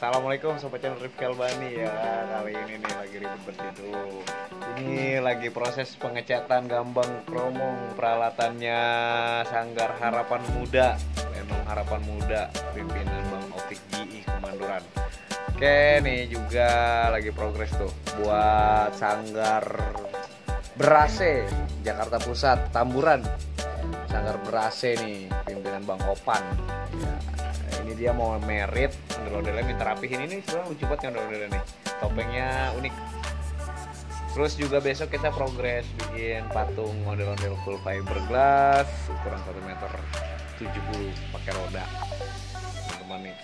Assalamualaikum sobat channel Rifki Albani ya. Kali ini nih lagi ribet bertidur. Ini lagi proses pengecatan gambang kromong peralatannya Sanggar Harapan Muda, Lenong Harapan Muda, pimpinan Bang Opik GI Kemanduran. Oke, nih juga lagi progres tuh buat Sanggar Berase Jakarta Pusat Tamburan. Sanggar Berase nih pimpinan Bang Opan. Ya, ini dia mau merit, ondel-ondelnya minta rapihin. Ini sebenarnya lucu banget ondel-ondelnya nih, topengnya unik. Terus juga besok kita progres bikin patung ondel-ondel full fiberglass ukuran 1 meter 70 pakai roda, teman-teman nih.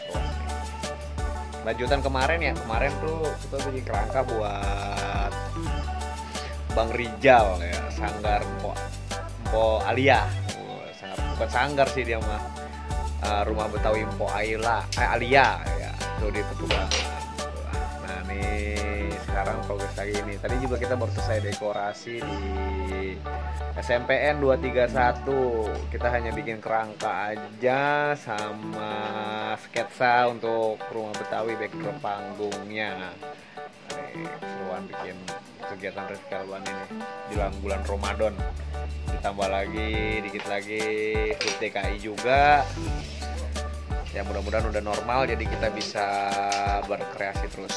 Lanjutan kemarin tuh kita bikin kerangka buat Bang Rijal ya, Sanggar Mpo Alia. Bukan sanggar sih dia mah, rumah Betawi Mpo Alia ya, itu di Petubangan. Nah nih sekarang progres lagi ini. Tadi juga kita baru selesai dekorasi di SMPN 231. Kita hanya bikin kerangka aja sama sketsa untuk rumah Betawi backdrop panggungnya. Nih keseruan bikin kegiatan Rifki Albani ini jelang bulan Ramadan. Ditambah lagi dikit lagi HUT DKI juga. Ya mudah-mudahan udah normal jadi kita bisa berkreasi terus.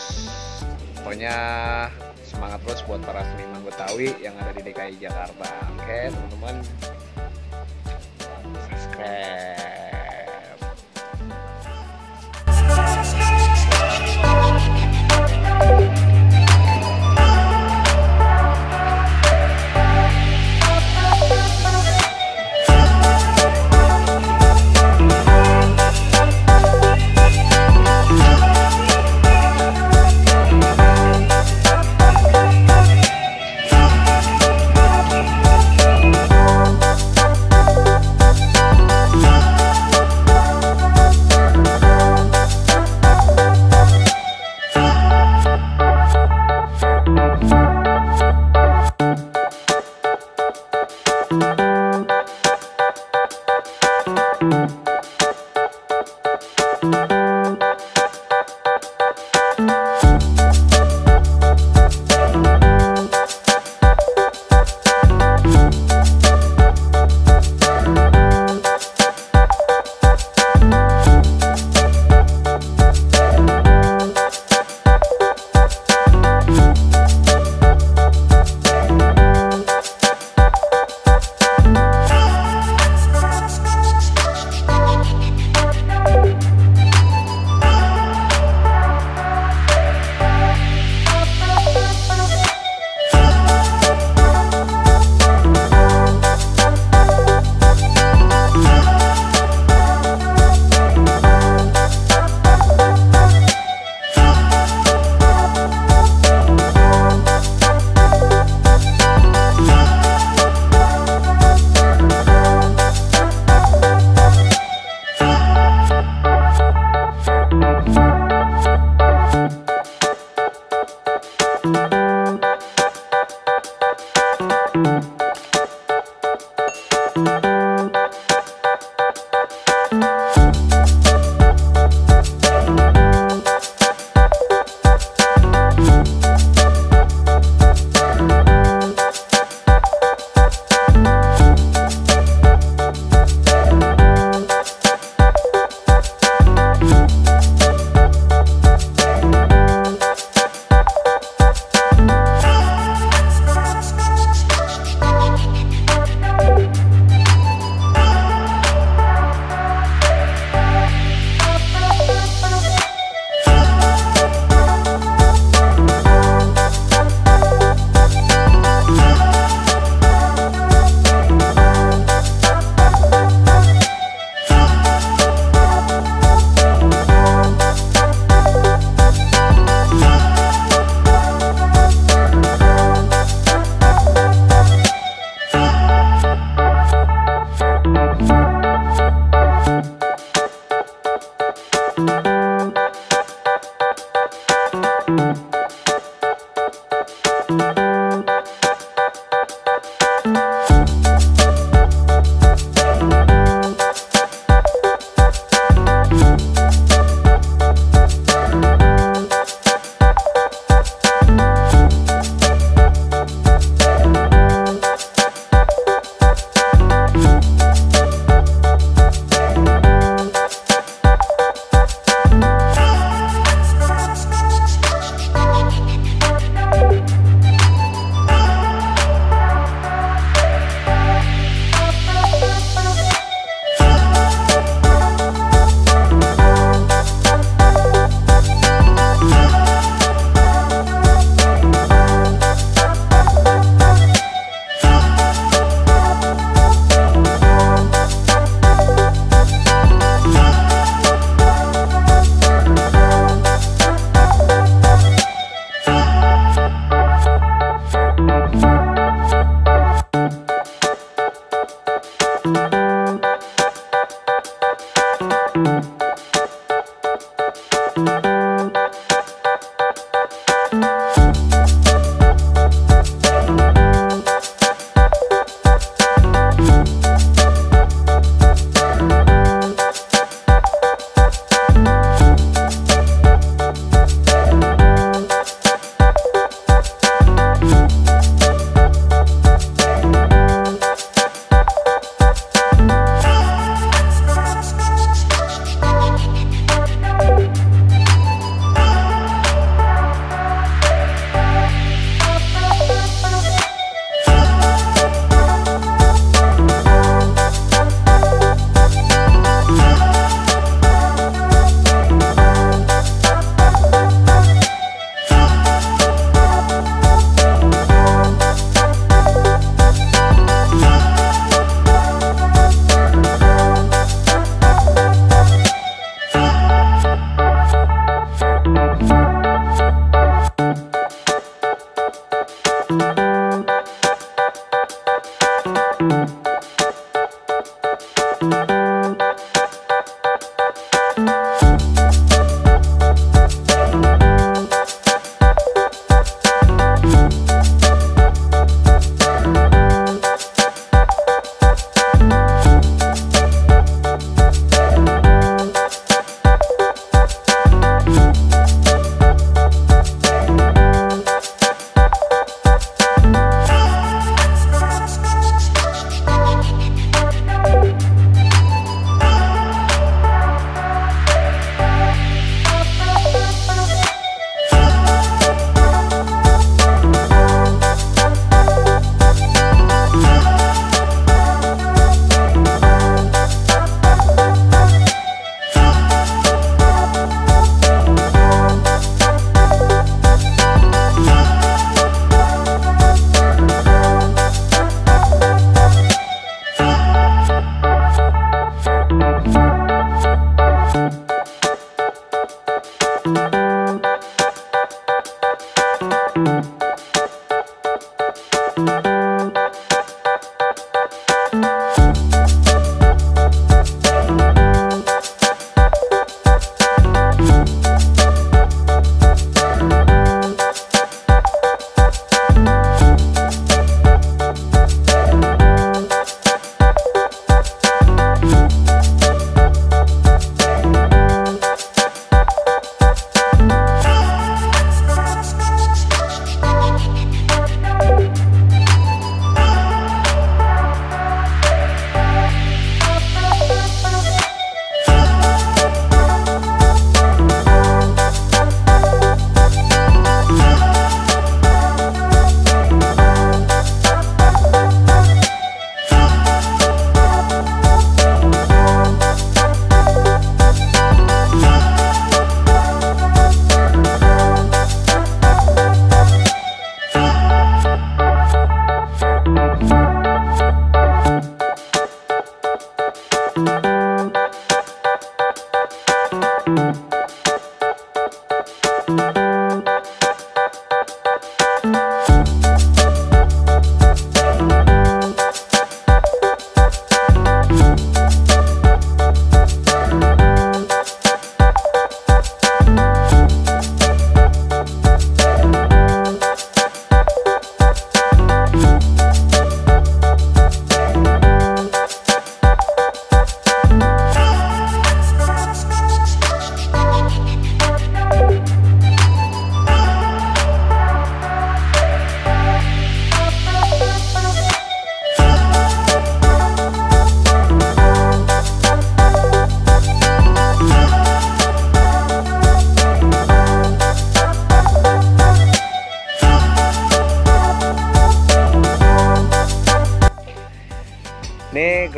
Pokoknya semangat terus buat para seniman Betawi yang ada di DKI Jakarta. Oke teman-teman, subscribe.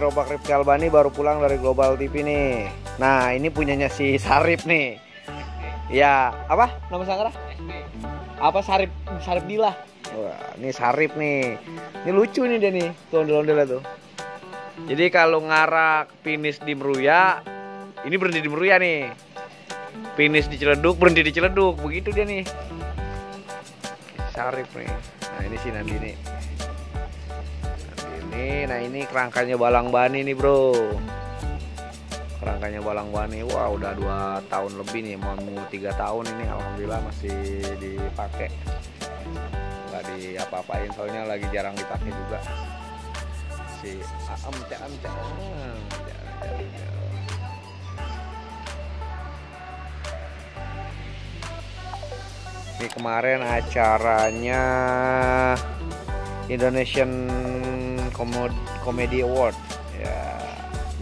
gerobak Rifki Albani baru pulang dari Global TV nih. Nah, ini punyanya si Sarip nih. Ya, apa? Nama sanggar? Apa Sarip Dila? Wah, ini Sarip nih. Ini lucu nih dia nih, tuh ondel-ondelnya tuh. Jadi kalau ngarak finish di Meruya, ini berhenti di Meruya nih. Finish di Ciledug, berhenti di Ciledug, begitu dia nih. Sarip nih. Nah, ini si Nandi nih. Nah ini kerangkanya Balang Bani nih bro. Kerangkanya Balang Bani. Wah udah 2 tahun lebih nih. Mau 3 tahun ini. Alhamdulillah masih dipakai. Nggak diapa-apain soalnya lagi jarang dipakai juga. Si Am. Ini kemarin acaranya Indonesian Comedy Award ya,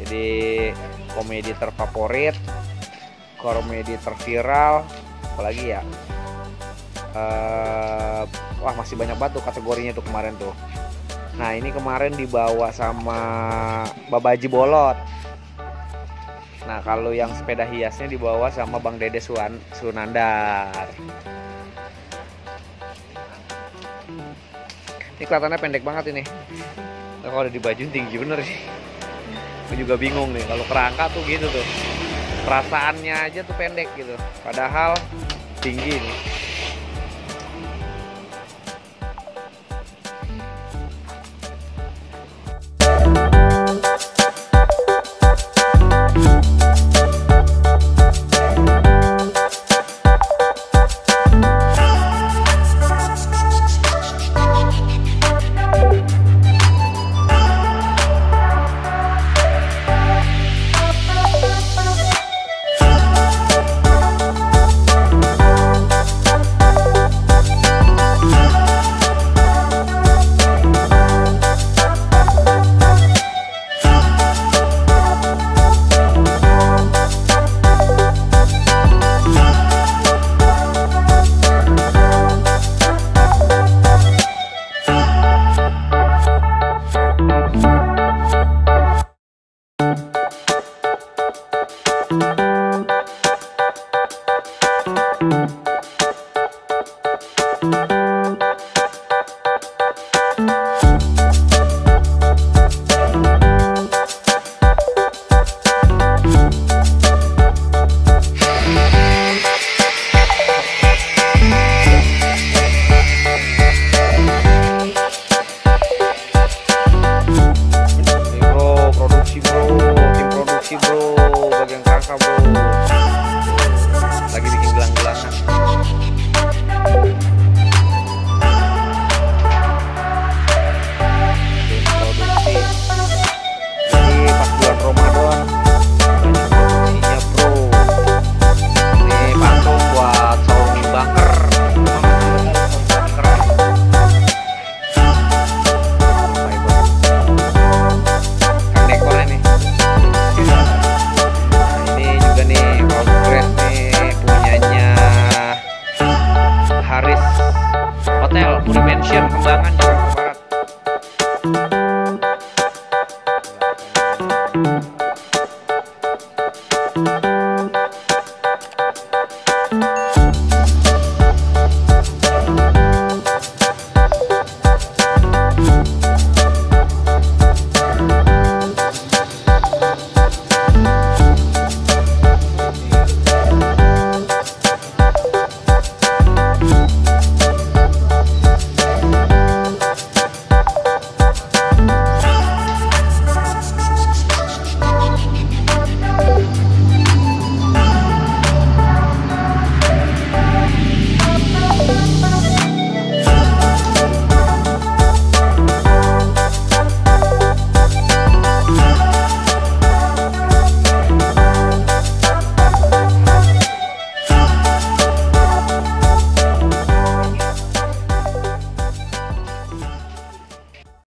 jadi komedi terfavorit, komedi terviral, apalagi ya, wah masih banyak banget tuh kategorinya tuh kemarin tuh. Nah ini kemarin dibawa sama Babaji Bolot. Nah kalau yang sepeda hiasnya dibawa sama Bang Dede Sunandar. Ini kelihatannya pendek banget ini. Nah, kalau udah dibajuin tinggi bener sih. Aku juga bingung nih kalau kerangka tuh gitu tuh. Perasaannya aja tuh pendek gitu. Padahal tinggi nih. Tim produksi bro, bagian kerangka bro.